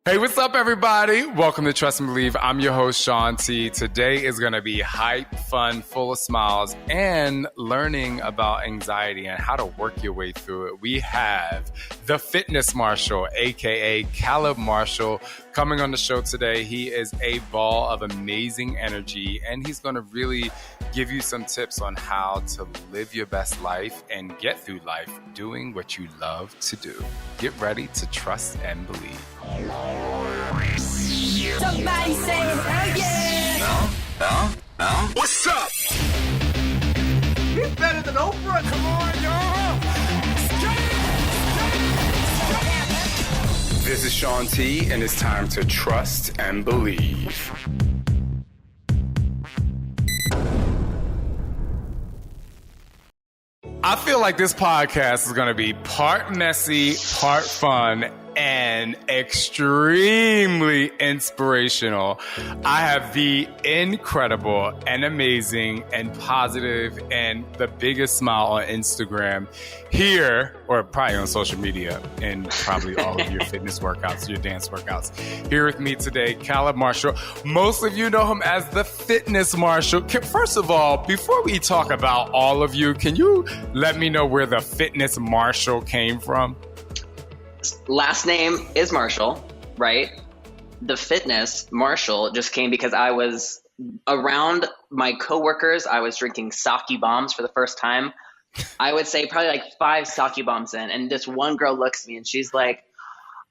Hey, what's up, everybody? Welcome to Trust and Believe. I'm your host, Shaun T. Today is going to be hype, fun, full of smiles, and learning about anxiety and how to work your way through it. We have the Fitness Marshal, aka Caleb Marshall, coming on the show today. He is a ball of amazing energy, and he's going to really give you some tips on how to live your best life and get through life doing what you love to do. Get ready to trust and believe. Somebody say hell yeah! No. What's up? He's better than Oprah. Come on, y'all! This is Shaun T, and it's time to trust and believe. I feel like this podcast is going to be part messy, part fun, and extremely inspirational. I have the incredible and amazing and positive and the biggest smile on Instagram here, or probably on social media and probably all of your fitness workouts, your dance workouts. Here with me today, Caleb Marshall. Most of you know him as the Fitness Marshall. First of all, before we talk about all of you, can you let me know where the Fitness Marshall came from? Last name is Marshall, right? The Fitness Marshall just came because I was around my coworkers. I was drinking sake bombs for the first time. I would say probably like 5 sake bombs in. And this one girl looks at me and she's like,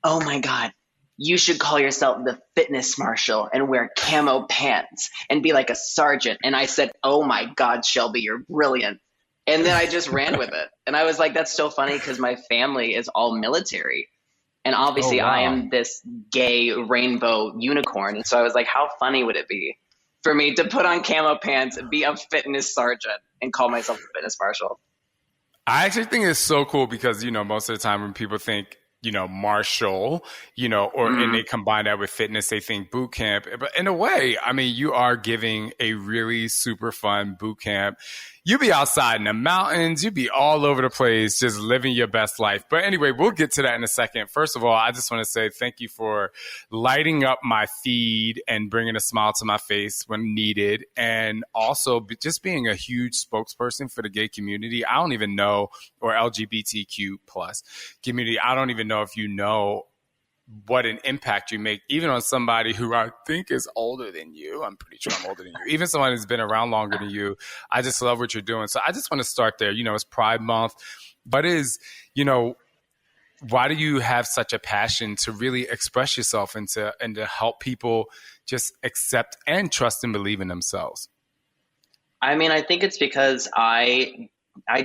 oh my God, you should call yourself the Fitness Marshall and wear camo pants and be like a sergeant. And I said, oh my God, Shelby, you're brilliant. And then I just ran with it. And I was like, that's so funny because my family is all military. And obviously I am this gay rainbow unicorn. And so I was like, how funny would it be for me to put on camo pants, be a fitness sergeant, and call myself the Fitness Marshall? I actually think it's so cool because, most of the time when people think, Marshall, and they combine that with fitness, they think boot camp. But in a way, I mean, you are giving a really super fun boot camp. You be outside in the mountains, you be all over the place, just living your best life. But anyway, we'll get to that in a second. First of all, I just want to say thank you for lighting up my feed and bringing a smile to my face when needed. And also just being a huge spokesperson for the gay community. I don't even know, or LGBTQ plus community. I don't even know if you know what an impact you make, even on somebody who I think is older than you. I'm pretty sure I'm older than you. Even someone who's been around longer than you. I just love what you're doing. So I just want to start there. It's Pride Month, but why do you have such a passion to really express yourself and to help people just accept and trust and believe in themselves? I mean, I think it's because I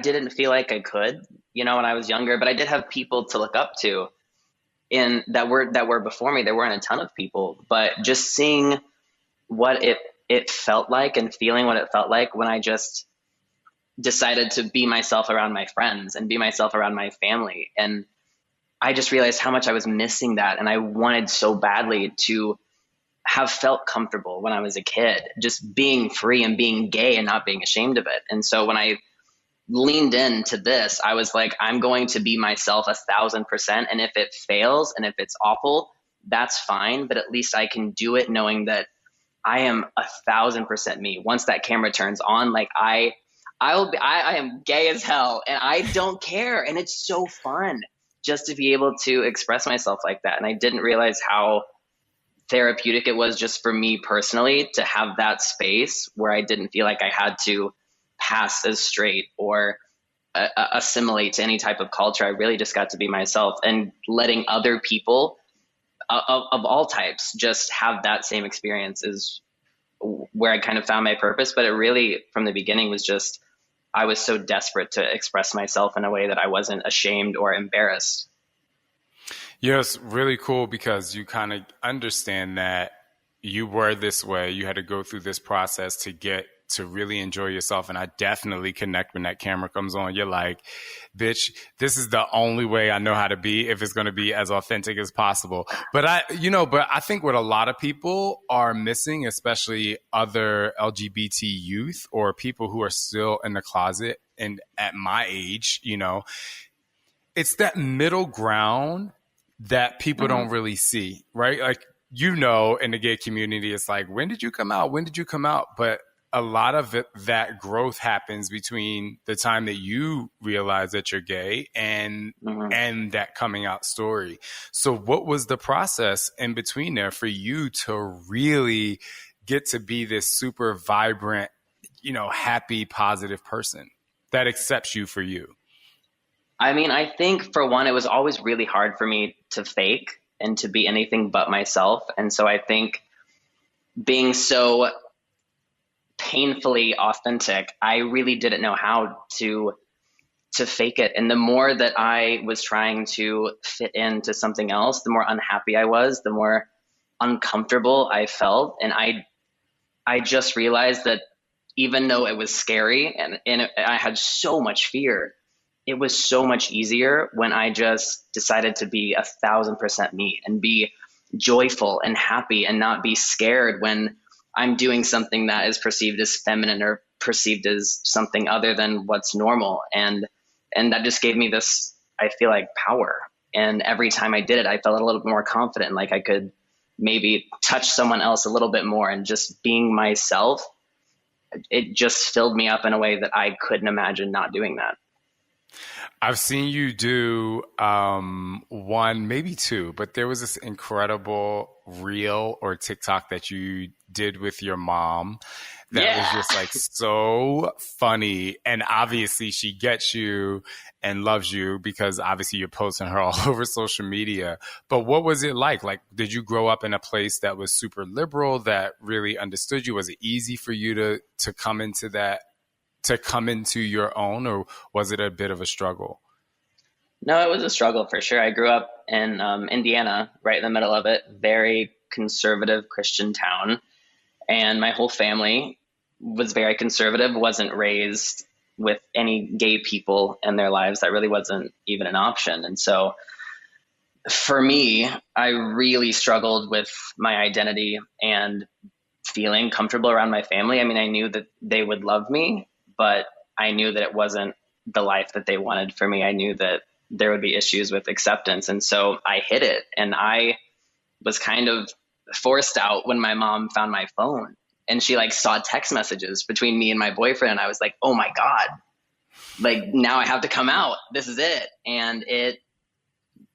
didn't feel like I could, when I was younger, but I did have people to look up to. That were before me. There weren't a ton of people, but just seeing what it felt like and feeling what it felt like when I just decided to be myself around my friends and be myself around my family. And I just realized how much I was missing that. And I wanted so badly to have felt comfortable when I was a kid, just being free and being gay and not being ashamed of it. And so when I leaned into this, I was like, I'm going to be myself 1,000%. And if it fails and if it's awful, that's fine. But at least I can do it knowing that I am 1,000% me. Once that camera turns on, like I am gay as hell and I don't care. And it's so fun just to be able to express myself like that. And I didn't realize how therapeutic it was just for me personally to have that space where I didn't feel like I had to pass as straight or assimilate to any type of culture. I really just got to be myself, and letting other people of all types just have that same experience is where I kind of found my purpose. But it really, from the beginning, was just, I was so desperate to express myself in a way that I wasn't ashamed or embarrassed. Yeah, it's really cool because you kind of understand that you were this way. You had to go through this process to get to really enjoy yourself. And I definitely connect when that camera comes on. You're like, bitch, this is the only way I know how to be if it's going to be as authentic as possible. But I think what a lot of people are missing, especially other LGBT youth or people who are still in the closet and at my age, it's that middle ground that people don't really see, right? Like, you know, in the gay community, it's like, when did you come out? When did you come out? But a lot of that growth happens between the time that you realize that you're gay and that coming out story. So what was the process in between there for you to really get to be this super vibrant, you know, happy, positive person that accepts you for you? I mean, I think for one, it was always really hard for me to fake and to be anything but myself. And so I think being so painfully authentic, I really didn't know how to fake it. And the more that I was trying to fit into something else, the more unhappy I was, the more uncomfortable I felt. And I just realized that even though it was scary and I had so much fear, it was so much easier when I just decided to be 1,000% me and be joyful and happy and not be scared when I'm doing something that is perceived as feminine or perceived as something other than what's normal. And that just gave me this, I feel like, power. And every time I did it, I felt a little bit more confident, like I could maybe touch someone else a little bit more. And just being myself, it just filled me up in a way that I couldn't imagine not doing that. I've seen you do one, maybe two, but there was this incredible reel or TikTok that you did with your mom that was just like so funny. And obviously she gets you and loves you because obviously you're posting her all over social media. But what was it like? Like, did you grow up in a place that was super liberal, that really understood you? Was it easy for you to come into that, to come into your own, or was it a bit of a struggle? No, it was a struggle for sure. I grew up in Indiana, right in the middle of it, very conservative Christian town. And my whole family was very conservative, wasn't raised with any gay people in their lives. That really wasn't even an option. And so for me, I really struggled with my identity and feeling comfortable around my family. I mean, I knew that they would love me, but I knew that it wasn't the life that they wanted for me. I knew that there would be issues with acceptance. And so I hid it. And I was kind of forced out when my mom found my phone and she like saw text messages between me and my boyfriend. And I was like, oh my God, like now I have to come out. This is it. And it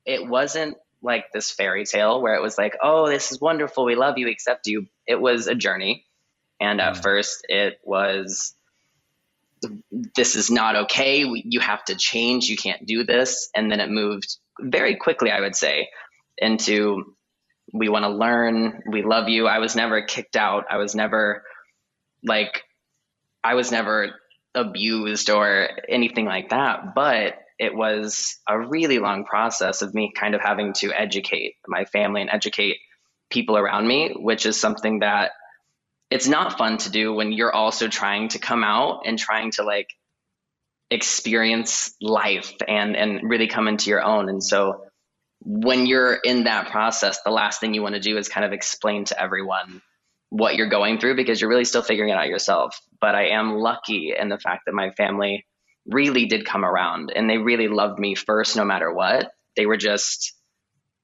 wasn't like this fairy tale where it was like, oh, this is wonderful. We love you, accept you. It was a journey. And at first it was, this is not okay. You have to change. You can't do this. And then it moved very quickly, I would say, into, we want to learn. We love you. I was never kicked out. I was never abused or anything like that. But it was a really long process of me kind of having to educate my family and educate people around me, which is something that it's not fun to do when you're also trying to come out and trying to like experience life and really come into your own. And so when you're in that process, the last thing you want to do is kind of explain to everyone what you're going through because you're really still figuring it out yourself. But I am lucky in the fact that my family really did come around and they really loved me first, no matter what. They were just,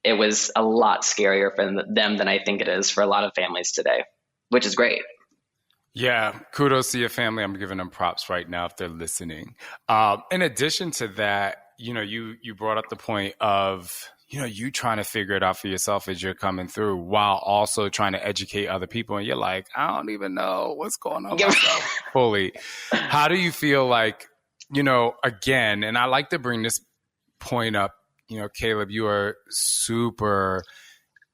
it was a lot scarier for them than I think it is for a lot of families today, which is great. Yeah, kudos to your family. I'm giving them props right now if they're listening. In addition to that, you know, you brought up the point of, you know, you trying to figure it out for yourself as you're coming through while also trying to educate other people. And you're like, I don't even know what's going on myself fully. How do you feel like, you know, again, and I like to bring this point up, you know, Caleb, you're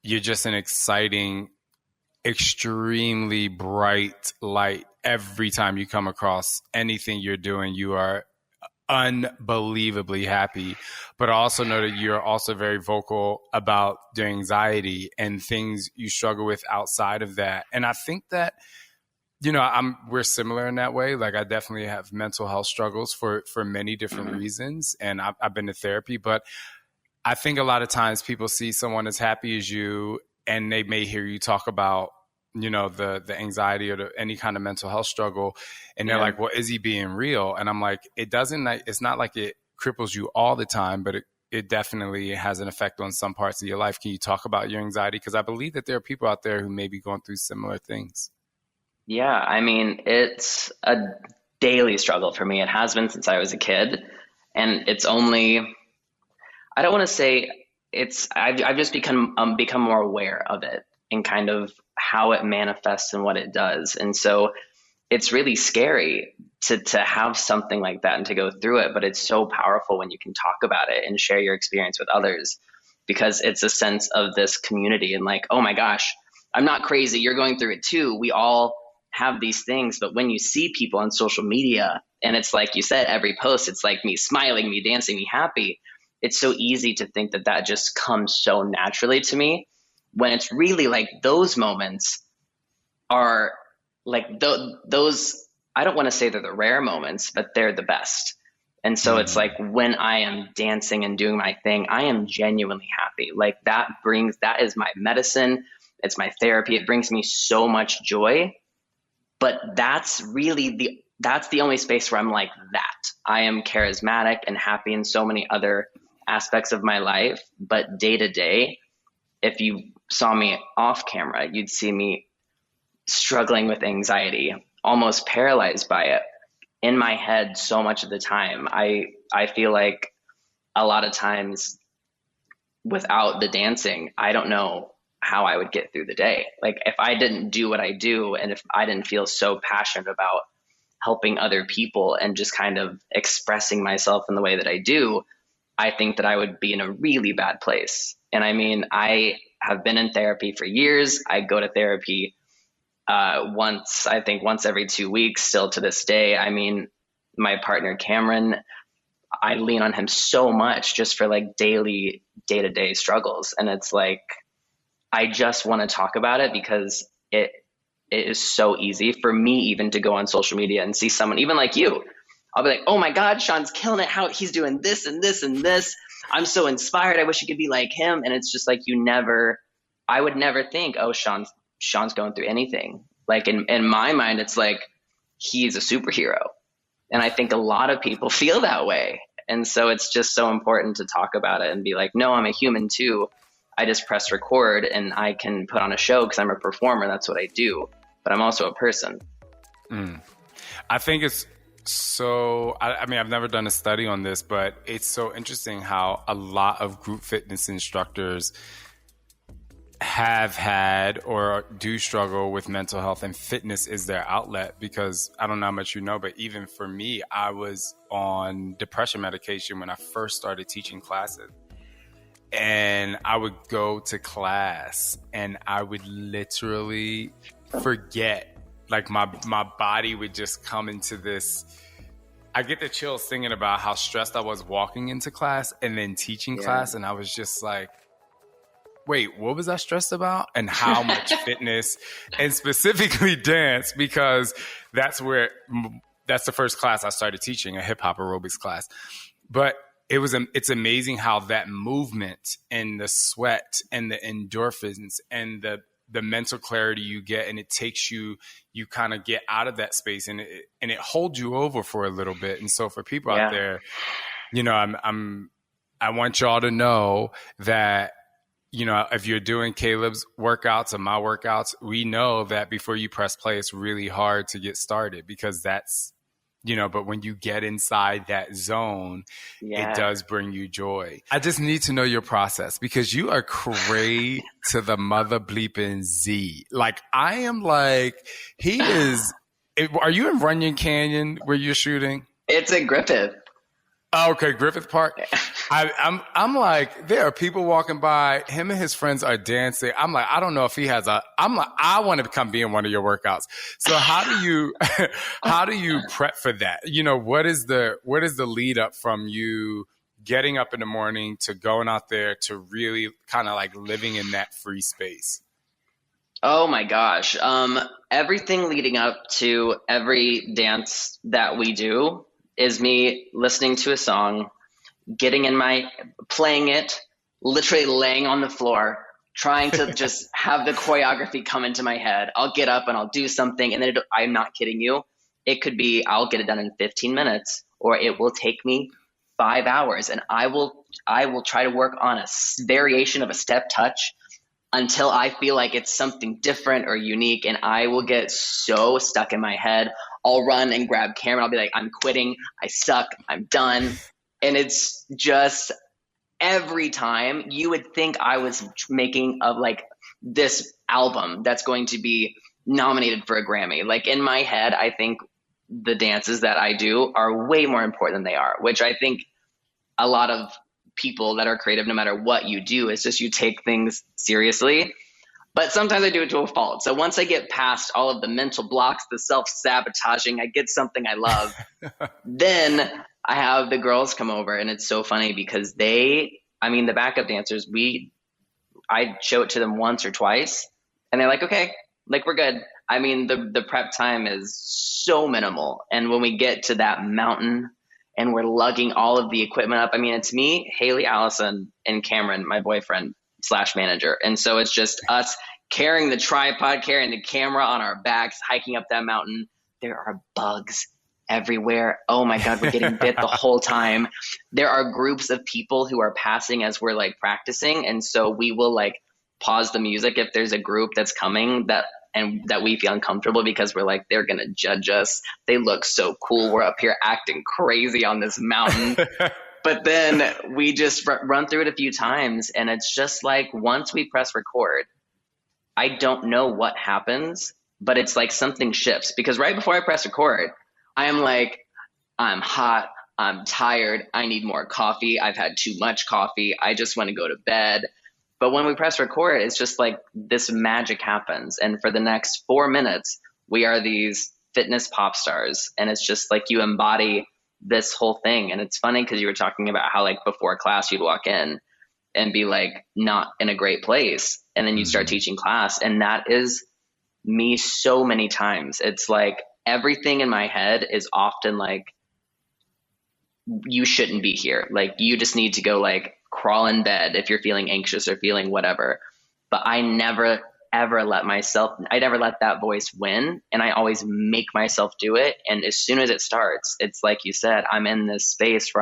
just an exciting, extremely bright light. Every time you come across anything you're doing, you are unbelievably happy, but also know that you're also very vocal about the anxiety and things you struggle with outside of that. And I think that, you know, we're similar in that way. Like I definitely have mental health struggles for many different reasons. And I've been to therapy, but I think a lot of times people see someone as happy as you and they may hear you talk about, you know, the anxiety or any kind of mental health struggle. And they're like, well, is he being real? And I'm like, it's not like it cripples you all the time, but it it definitely has an effect on some parts of your life. Can you talk about your anxiety? Because I believe that there are people out there who may be going through similar things. Yeah, I mean, it's a daily struggle for me. It has been since I was a kid, and it's only, I don't want to say I've just become more aware of it and kind of how it manifests and what it does. And so it's really scary to have something like that and to go through it, but it's so powerful when you can talk about it and share your experience with others, because it's a sense of this community and like, oh my gosh, I'm not crazy. You're going through it too. We all have these things, but when you see people on social media and it's like you said, every post, it's like me smiling, me dancing, me happy. It's so easy to think that that just comes so naturally to me, when it's really like those moments are like those, I don't want to say they're the rare moments, but they're the best. And so it's like when I am dancing and doing my thing, I am genuinely happy. Like that is my medicine. It's my therapy. It brings me so much joy. But that's the only space where I'm like that. I am charismatic and happy in so many other aspects of my life. But day to day, if you saw me off camera, you'd see me struggling with anxiety, almost paralyzed by it in my head so much of the time. I feel like a lot of times without the dancing, I don't know how I would get through the day. Like if I didn't do what I do and if I didn't feel so passionate about helping other people and just kind of expressing myself in the way that I do, I think that I would be in a really bad place. And I mean, I have been in therapy for years. I go to therapy once every 2 weeks still to this day. I mean, my partner, Cameron, I lean on him so much just for like daily day-to-day struggles. And it's like, I just want to talk about it because it is so easy for me even to go on social media and see someone, even like you. I'll be like, oh my God, Shaun's killing it. How he's doing this and this and this. I'm so inspired. I wish you could be like him. And it's just like, I would never think, oh, Shaun's going through anything. Like in my mind, it's like, he's a superhero. And I think a lot of people feel that way. And so it's just so important to talk about it and be like, no, I'm a human too. I just press record and I can put on a show because I'm a performer. That's what I do. But I'm also a person. I think it's so, I mean, I've never done a study on this, but it's so interesting how a lot of group fitness instructors have had or do struggle with mental health, and fitness is their outlet. Because I don't know how much you know, but even for me, I was on depression medication when I first started teaching classes. And I would go to class and I would literally forget. Like my body would just come into this. I get the chills thinking about how stressed I was walking into class and then teaching class. And I was just like, wait, what was I stressed about? And how much fitness and specifically dance, because that's the first class I started teaching, a hip hop aerobics class. But it's amazing how that movement and the sweat and the endorphins and the mental clarity you get, and it takes you kind of get out of that space and it holds you over for a little bit. And so for people out there, you know, I want y'all to know that, you know, if you're doing Caleb's workouts and my workouts, we know that before you press play, it's really hard to get started, because that's, you know, but when you get inside that zone, it does bring you joy. I just need to know your process, because you are cray to the mother bleeping Z. Like, I am like, are you in Runyon Canyon where you're shooting? It's in Griffith. Oh, okay, Griffith Park. I'm like, there are people walking by. Him and his friends are dancing. I'm like, I don't know if he has I'm like, I want to come be in one of your workouts. So how do you prep for that? You know, what is the lead up from you getting up in the morning to going out there to really kind of like living in that free space? Oh my gosh. Everything leading up to every dance that we do is me listening to a song, playing it, literally laying on the floor, trying to just have the choreography come into my head. I'll get up and I'll do something, and then I'm not kidding you. It could be I'll get it done in 15 minutes, or it will take me 5 hours, and I will I will try to work on a variation of a step touch until I feel like it's something different or unique, and I will get so stuck in my head. I'll run and grab camera. I'll be like, I'm quitting. I suck. I'm done. And it's just every time you would think I was making of like this album that's going to be nominated for a Grammy. Like in my head, I think the dances that I do are way more important than they are, which I think a lot of people that are creative, no matter what you do, it's just you take things seriously. But sometimes I do it to a fault. So once I get past all of the mental blocks, the self-sabotaging, I get something I love, then I have the girls come over, and it's so funny because the backup dancers, I show it to them once or twice, and they're like, okay, like we're good. I mean, the prep time is so minimal. And when we get to that mountain and we're lugging all of the equipment up, I mean, it's me, Haley, Allison, and Cameron, my boyfriend / manager. And so it's just us carrying the tripod, carrying the camera on our backs, hiking up that mountain. There are bugs everywhere. Oh my God, we're getting bit the whole time. There are groups of people who are passing as we're like practicing. And so we will like pause the music if there's a group that's coming that we feel uncomfortable because we're like, they're going to judge us. They look so cool. We're up here acting crazy on this mountain. But then we just run through it a few times. And it's just like, once we press record, I don't know what happens, but it's like something shifts, because right before I press record, I am like, I'm hot. I'm tired. I need more coffee. I've had too much coffee. I just want to go to bed. But when we press record, it's just like this magic happens. And for the next 4 minutes, we are these fitness pop stars. And it's just like you embody this whole thing. And it's funny because you were talking about how like before class, you'd walk in and be like not in a great place. And then you start teaching class. And that is me so many times. It's like everything in my head is often like, you shouldn't be here. Like you just need to go like crawl in bed if you're feeling anxious or feeling whatever. But I never ever let that voice win. And I always make myself do it. And as soon as it starts, it's like you said, I'm in this space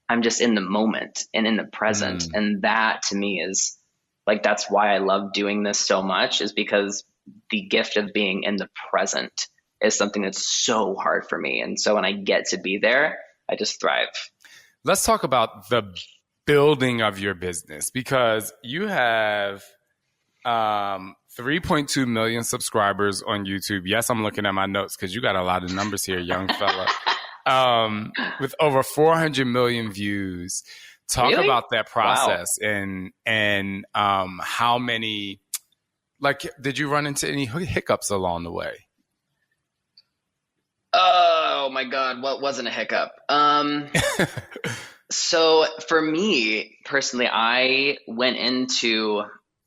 I'm just in the moment and in the present. And that to me is like, that's why I love doing this so much, is because the gift of being in the present is something that's so hard for me. And so when I get to be there, I just thrive. Let's talk about the building of your business, because you have 3.2 million subscribers on YouTube. Yes, I'm looking at my notes because you got a lot of numbers here, young fella. With over 400 million views. Talk Really? about that process. Wow. and how many, like, did you run into any hiccups along the way? Oh my God, what wasn't a hiccup? So for me personally, I went into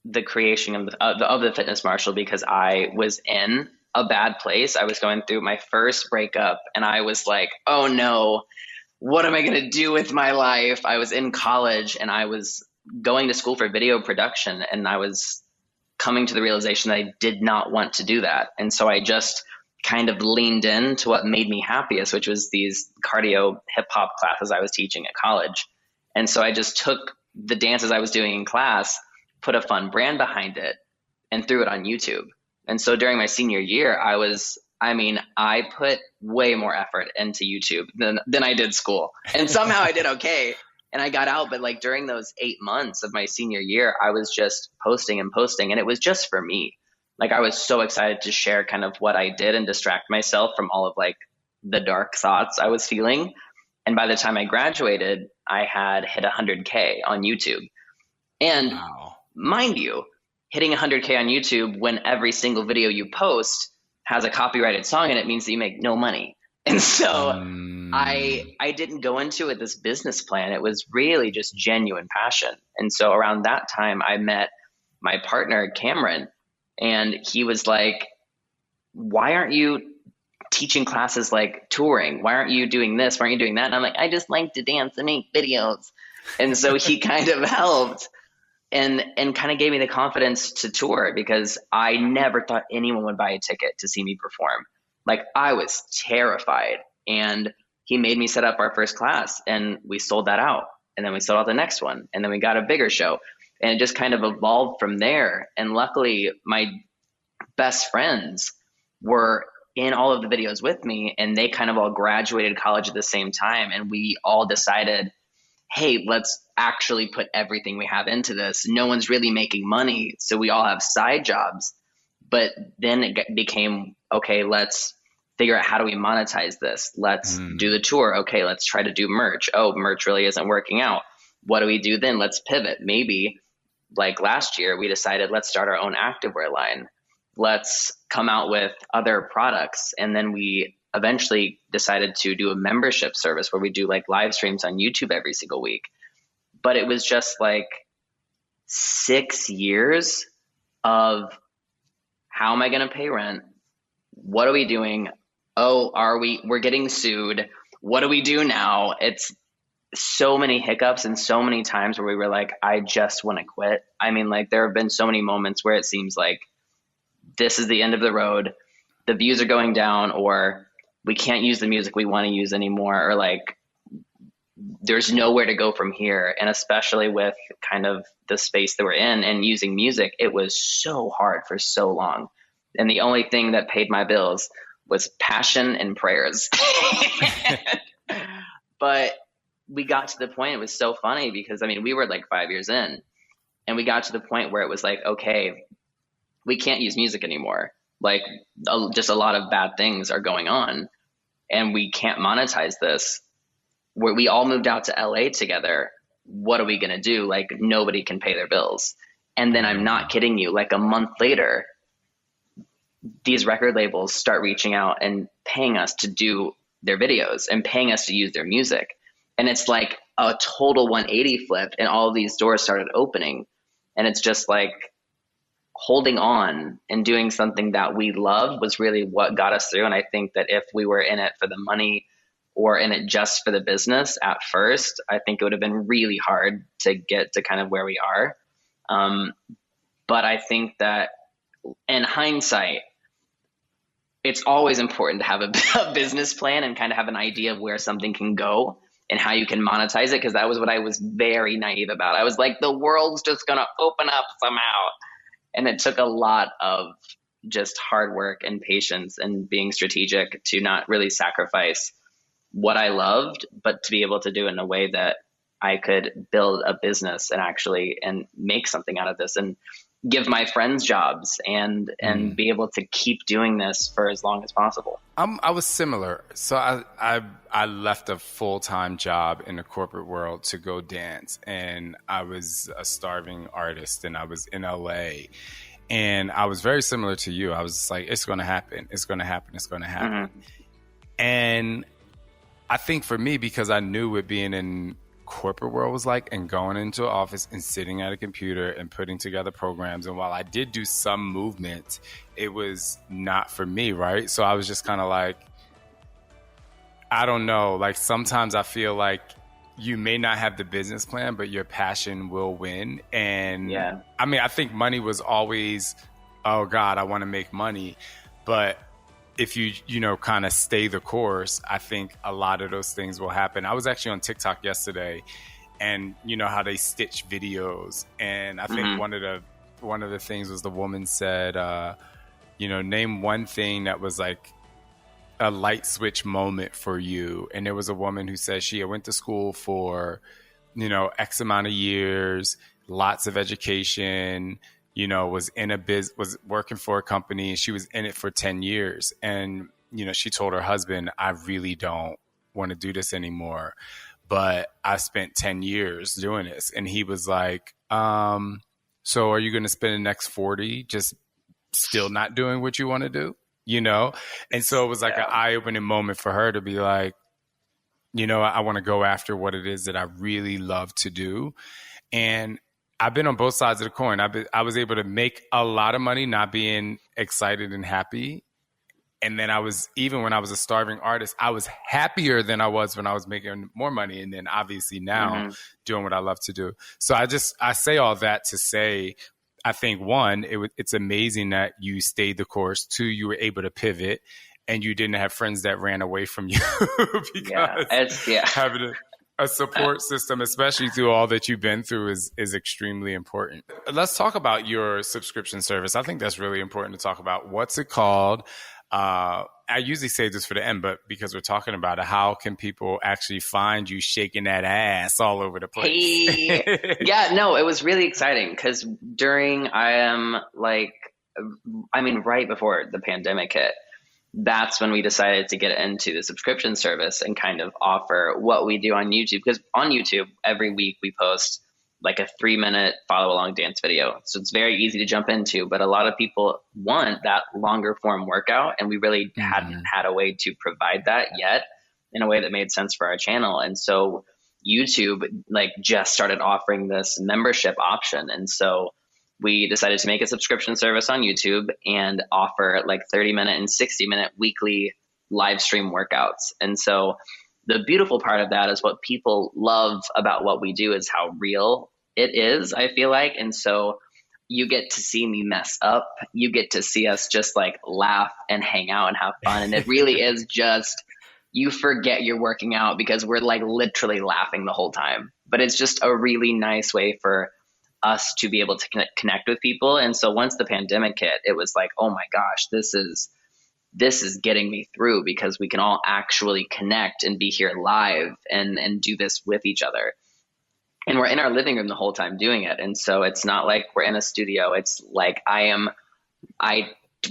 the creation of the Fitness Marshal because I was in a bad place. I was going through my first breakup, and I was like, oh no, what am I going to do with my life? I was in college and I was going to school for video production, and I was coming to the realization that I did not want to do that. And so I just kind of leaned into what made me happiest, which was these cardio hip hop classes I was teaching at college. And so I just took the dances I was doing in class, put a fun brand behind it, and threw it on YouTube. And so during my senior year, I put way more effort into YouTube than I did school. And somehow I did okay. And I got out. But like during those 8 months of my senior year, I was just posting and posting. And it was just for me. Like I was so excited to share kind of what I did and distract myself from all of like the dark thoughts I was feeling. And by the time I graduated, I had hit 100K on YouTube. And wow. Mind you, hitting 100K on YouTube when every single video you post has a copyrighted song in it means that you make no money. And so I didn't go into it this business plan. It was really just genuine passion. And so around that time, I met my partner, Cameron, and he was like, why aren't you teaching classes like touring? Why aren't you doing this? Why aren't you doing that? And I'm like, I just like to dance and make videos. And so he kind of helped and kind of gave me the confidence to tour, because I never thought anyone would buy a ticket to see me perform. Like I was terrified, and he made me set up our first class and we sold that out. and then we sold out the next one, and then we got a bigger show, and it just kind of evolved from there. And luckily, my best friends were in all of the videos with me, and they kind of all graduated college at the same time, and we all decided, hey, let's actually put everything we have into this. No one's really making money, so we all have side jobs. But then it became, okay, let's figure out how do we monetize this? Let's do the tour. Okay, let's try to do merch. Oh, merch really isn't working out. What do we do then? Let's pivot. Maybe like last year, we decided let's start our own activewear line. Let's come out with other products. And then we eventually decided to do a membership service where we do like live streams on YouTube every single week. But it was just like 6 years of how am I going to pay rent? What are we doing? Oh, we're getting sued. What do we do now? It's so many hiccups and so many times where we were like, I just want to quit. I mean, like there have been so many moments where it seems like this is the end of the road. The views are going down, or we can't use the music we want to use anymore, or like there's nowhere to go from here. And especially with kind of the space that we're in and using music, it was so hard for so long. And the only thing that paid my bills was passion and prayers. But we got to the point, it was so funny because, I mean, we were like 5 years in, and we got to the point where it was like, okay, we can't use music anymore. Like just a lot of bad things are going on, and we can't monetize this. Where we all moved out to LA together. What are we going to do? Like nobody can pay their bills. And then I'm not kidding you, like a month later, these record labels start reaching out and paying us to do their videos and paying us to use their music. And it's like a total 180 flip, and all of these doors started opening. And it's just like holding on and doing something that we loved was really what got us through. And I think that if we were in it for the money or in it just for the business at first, I think it would have been really hard to get to kind of where we are. But I think that in hindsight, it's always important to have a business plan and kind of have an idea of where something can go and how you can monetize it. Cause that was what I was very naive about. I was like, the world's just going to open up somehow. And it took a lot of just hard work and patience and being strategic to not really sacrifice what I loved, but to be able to do it in a way that I could build a business and make something out of this and give my friends jobs and be able to keep doing this for as long as possible. I was similar. So I left a full-time job in the corporate world to go dance, and I was a starving artist, and I was in LA, and I was very similar to you. I was just like, it's going to happen. It's going to happen. It's going to happen. Mm-hmm. And I think for me, because I knew what being in corporate world was like, and going into an office and sitting at a computer and putting together programs, and while I did do some movement, it was not for me, right? So I was just kind of like, I don't know, like sometimes I feel like you may not have the business plan, but your passion will win. And yeah, I mean, I think money was always, oh God, I want to make money. But if you kind of stay the course, I think a lot of those things will happen. I was actually on TikTok yesterday, and you know how they stitch videos. And I think one of the things was the woman said, name one thing that was like a light switch moment for you. And there was a woman who said she went to school for, X amount of years, lots of education, was was working for a company, and she was in it for 10 years. And, she told her husband, I really don't want to do this anymore, but I spent 10 years doing this. And he was like, so are you going to spend the next 40 just still not doing what you want to do? And so it was like an eye-opening moment for her to be like, I want to go after what it is that I really love to do. And I've been on both sides of the coin. I was able to make a lot of money not being excited and happy. And then even when I was a starving artist, I was happier than I was when I was making more money. And then obviously now doing what I love to do. So I say all that to say, I think one, it's amazing that you stayed the course. Two, you were able to pivot, and you didn't have friends that ran away from you because A support system, especially through all that you've been through, is extremely important. Let's talk about your subscription service. I think that's really important to talk about. What's it called? I usually say this for the end, but because we're talking about it, how can people actually find you shaking that ass all over the place? Hey, yeah, no, it was really exciting because right before the pandemic hit, that's when we decided to get into the subscription service and kind of offer what we do on YouTube. Because on YouTube, every week we post like a 3-minute follow along dance video. So it's very easy to jump into, but a lot of people want that longer form workout. And we really hadn't had a way to provide that yet in a way that made sense for our channel. And so YouTube just started offering this membership option. And so we decided to make a subscription service on YouTube and offer 30-minute and 60-minute weekly live stream workouts. And so the beautiful part of that is what people love about what we do is how real it is, I feel like. And so you get to see me mess up. You get to see us just laugh and hang out and have fun. And it really is just, you forget you're working out because we're literally laughing the whole time. But it's just a really nice way for us to be able to connect with people. And so once the pandemic hit, it was oh my gosh, this is getting me through because we can all actually connect and be here live and do this with each other. And we're in our living room the whole time doing it. And so it's not like we're in a studio. It's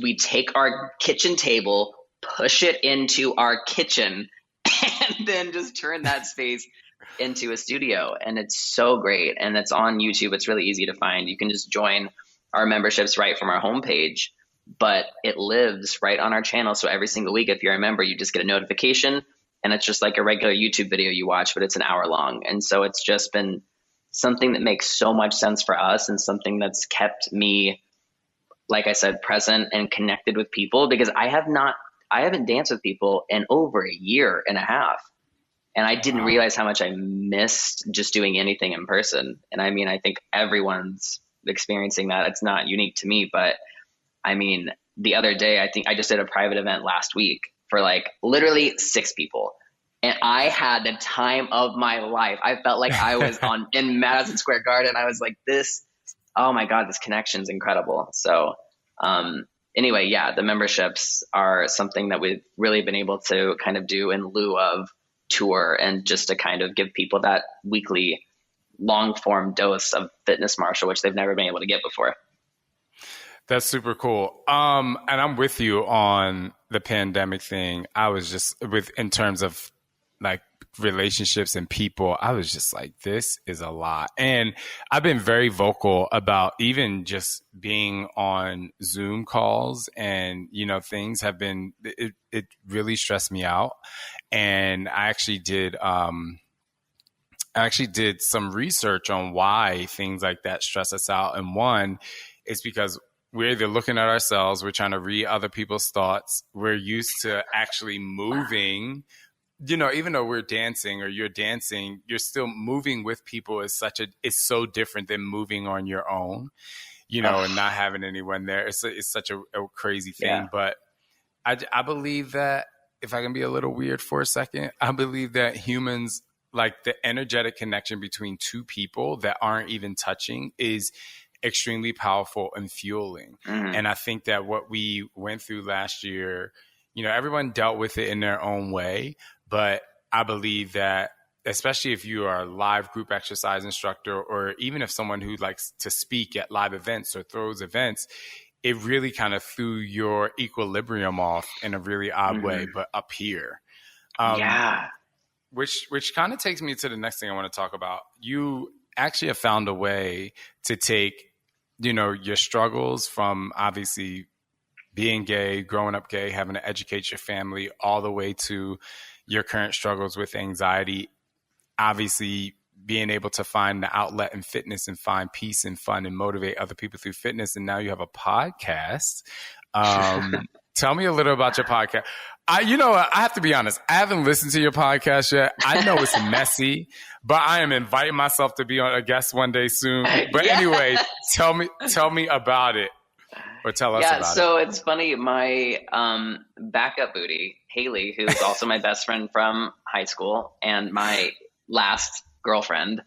we take our kitchen table, push it into our kitchen, and then just turn that space into a studio. And it's so great. And it's on YouTube. It's really easy to find. You can just join our memberships right from our homepage, but it lives right on our channel. So every single week, if you're a member, you just get a notification and it's just like a regular YouTube video you watch, but it's an hour long. And so it's just been something that makes so much sense for us and something that's kept me, like I said, present and connected with people because I haven't danced with people in over a year and a half. And I didn't realize how much I missed just doing anything in person. And I mean, I think everyone's experiencing that. It's not unique to me, but I mean, the other day, I think I just did a private event last week for literally 6 people. And I had the time of my life. I felt like I was in Madison Square Garden. I was like, oh my God, this connection's incredible. So anyway, yeah, the memberships are something that we've really been able to kind of do in lieu of tour and just to kind of give people that weekly long form dose of fitness martial, which they've never been able to get before. That's super cool. And I'm with you on the pandemic thing. I was just in terms of relationships and people, I was just this is a lot. And I've been very vocal about even just being on Zoom calls and, things have been, it really stressed me out. And I actually did some research on why things like that stress us out. And one is because we're either looking at ourselves, we're trying to read other people's thoughts. We're used to actually moving, even though we're dancing or you're dancing, you're still moving with people is so different than moving on your own, and not having anyone there. It's such a crazy thing. Yeah. But I believe that, if I can be a little weird for a second, I believe that humans, the energetic connection between two people that aren't even touching is extremely powerful and fueling. Mm-hmm. And I think that what we went through last year, everyone dealt with it in their own way. But I believe that, especially if you are a live group exercise instructor, or even if someone who likes to speak at live events or throws events, it really kind of threw your equilibrium off in a really odd way, but up here. Which kind of takes me to the next thing I want to talk about. You actually have found a way to take, your struggles from obviously being gay, growing up gay, having to educate your family, all the way to your current struggles with anxiety, obviously being able to find the outlet in fitness and find peace and fun and motivate other people through fitness. And now you have a podcast. Tell me a little about your podcast. I have to be honest. I haven't listened to your podcast yet. I know it's messy, but I am inviting myself to be on a guest one day soon. But anyway, tell me about it, or tell us about it. Yeah, so it's funny. My backup booty, Haley, who's also my best friend from high school, and my last girlfriend.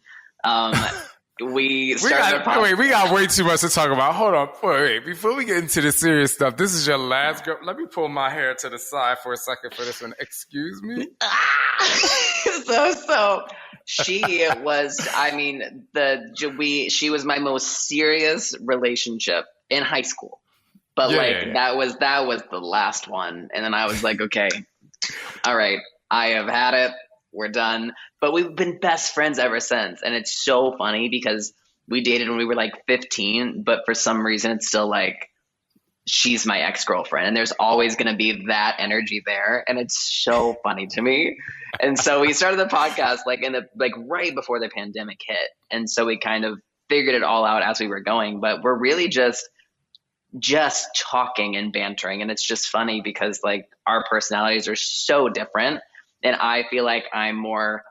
We started the podcast. We got way too much to talk about. Hold on, wait. Before we get into the serious stuff, this is your last girl. Let me pull my hair to the side for a second for this one. Excuse me. So she was. I mean, she was my most serious relationship in high school. But that was the last one, and then I was like, okay, all right, I have had it. We're done. But we've been best friends ever since. And it's so funny because we dated when we were like 15, but for some reason it's still like she's my ex-girlfriend. And there's always going to be that energy there. And it's so funny to me. And so we started the podcast like right before the pandemic hit. And so we kind of figured it all out as we were going. But we're really just talking and bantering. And it's just funny because like our personalities are so different. And I feel like I'm more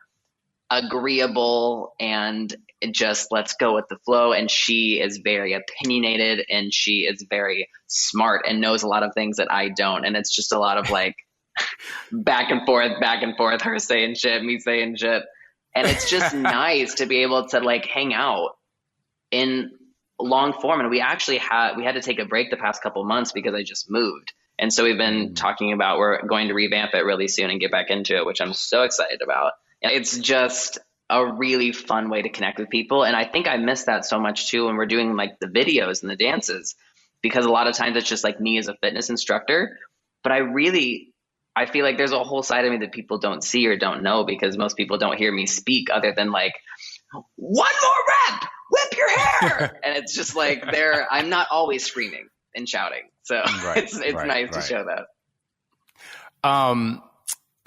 agreeable and just let's go with the flow. And she is very opinionated and she is very smart and knows a lot of things that I don't. And it's just a lot of like back and forth, her saying shit, me saying shit. And it's just nice to be able to like hang out in long form. And we had to take a break the past couple of months because I just moved. And so we've been talking about we're going to revamp it really soon and get back into it, which I'm so excited about. It's just a really fun way to connect with people. And I think I miss that so much too when we're doing like the videos and the dances, because a lot of times it's just like me as a fitness instructor. But I feel like there's a whole side of me that people don't see or don't know because most people don't hear me speak other than like, one more rep, whip your hair. And it's just like I'm not always screaming and shouting. So it's nice to show that.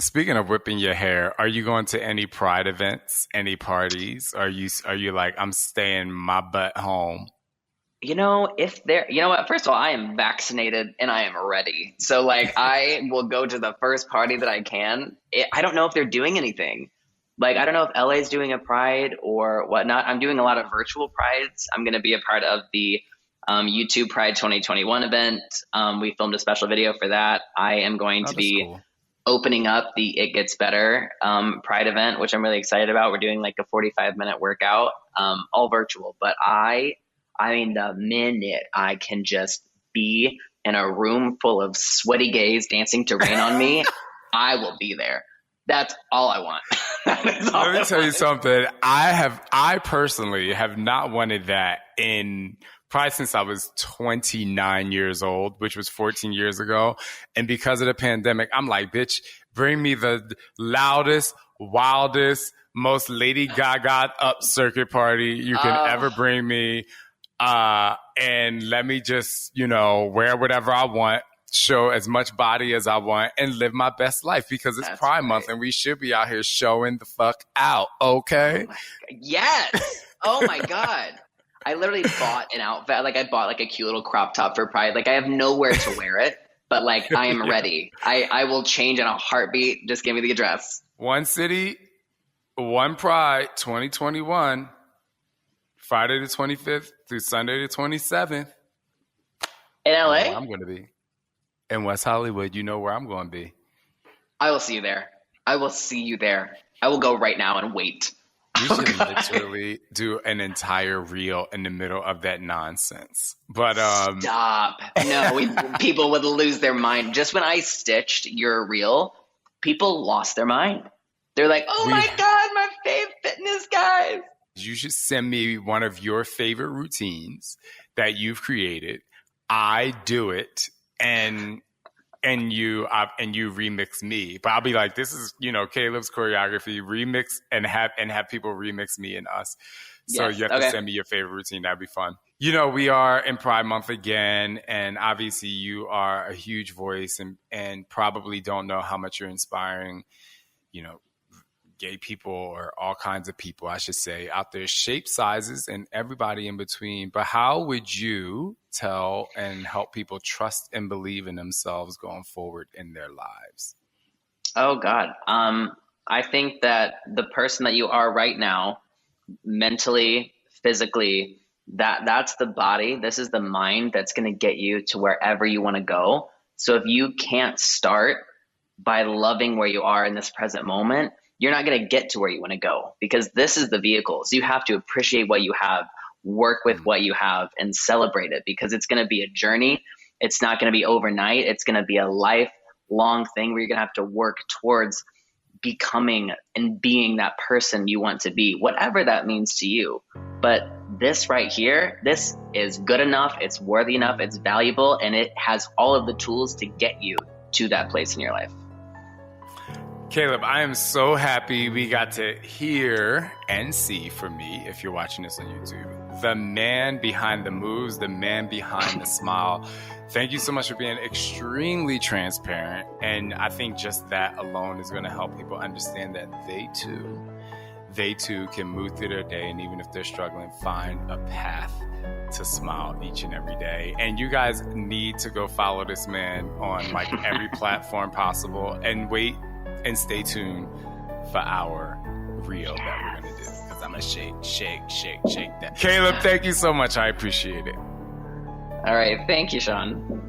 Speaking of whipping your hair, are you going to any pride events, any parties? Are you like, I'm staying my butt home? You know what? First of all, I am vaccinated and I am ready. So like, I will go to the first party that I can. I don't know if they're doing anything. Like, I don't know if LA is doing a pride or whatnot. I'm doing a lot of virtual prides. I'm going to be a part of the YouTube Pride 2021 event. We filmed a special video for that. I am going to be opening up the It Gets Better Pride event, which I'm really excited about. We're doing like a 45-minute workout, all virtual. But I mean, the minute I can just be in a room full of sweaty gays dancing to Rain on Me, I will be there. That's all I want. Let me tell you something. I personally have not wanted that in probably since I was 29 years old, which was 14 years ago. And because of the pandemic, I'm like, bitch, bring me the loudest, wildest, most Lady Gaga up circuit party you can ever bring me. And let me just, wear whatever I want, show as much body as I want, and live my best life because it's Pride Month and we should be out here showing the fuck out. Okay. Yes. Oh my God. I literally bought an outfit. Like I bought like a cute little crop top for Pride. Like I have nowhere to wear it, but like I am ready. I will change in a heartbeat. Just give me the address. One city, one Pride 2021, Friday the 25th through Sunday the 27th. In LA? I'm going to be. In West Hollywood, you know where I'm going to be. I will see you there. I will see you there. I will go right now and wait. We should literally do an entire reel in the middle of that nonsense. But stop. No, people would lose their mind. Just when I stitched your reel, people lost their mind. They're like, "Oh my God, my fave fitness guys." You should send me one of your favorite routines that you've created. I do it, and you remix me, but I'll be like, this is Caleb's choreography remix, and have people remix me and us. So yes, you have to send me your favorite routine. That'd be fun. We are in Pride Month again, and obviously you are a huge voice, and probably don't know how much you're inspiring, gay people or all kinds of people, I should say, out there, shape, sizes, and everybody in between. But how would you tell and help people trust and believe in themselves going forward in their lives? Oh, God. I think that the person that you are right now, mentally, physically, that's the body. This is the mind that's going to get you to wherever you want to go. So if you can't start by loving where you are in this present moment, you're not going to get to where you want to go, because this is the vehicle. So you have to appreciate what you have, work with what you have, and celebrate it, because it's going to be a journey. It's not going to be overnight. It's going to be a lifelong thing where you're going to have to work towards becoming and being that person you want to be, whatever that means to you. But this right here, this is good enough. It's worthy enough. It's valuable. And it has all of the tools to get you to that place in your life. Caleb, I am so happy we got to hear and see, for me, if you're watching this on YouTube, the man behind the moves, the man behind the smile. Thank you so much for being extremely transparent. And I think just that alone is going to help people understand that they too can move through their day. And even if they're struggling, find a path to smile each and every day. And you guys need to go follow this man on like every platform possible, and wait and stay tuned for our reel that we're going to do, because I'm going to shake that. Caleb, thank you so much. I appreciate it. All right. Thank you, Shaun.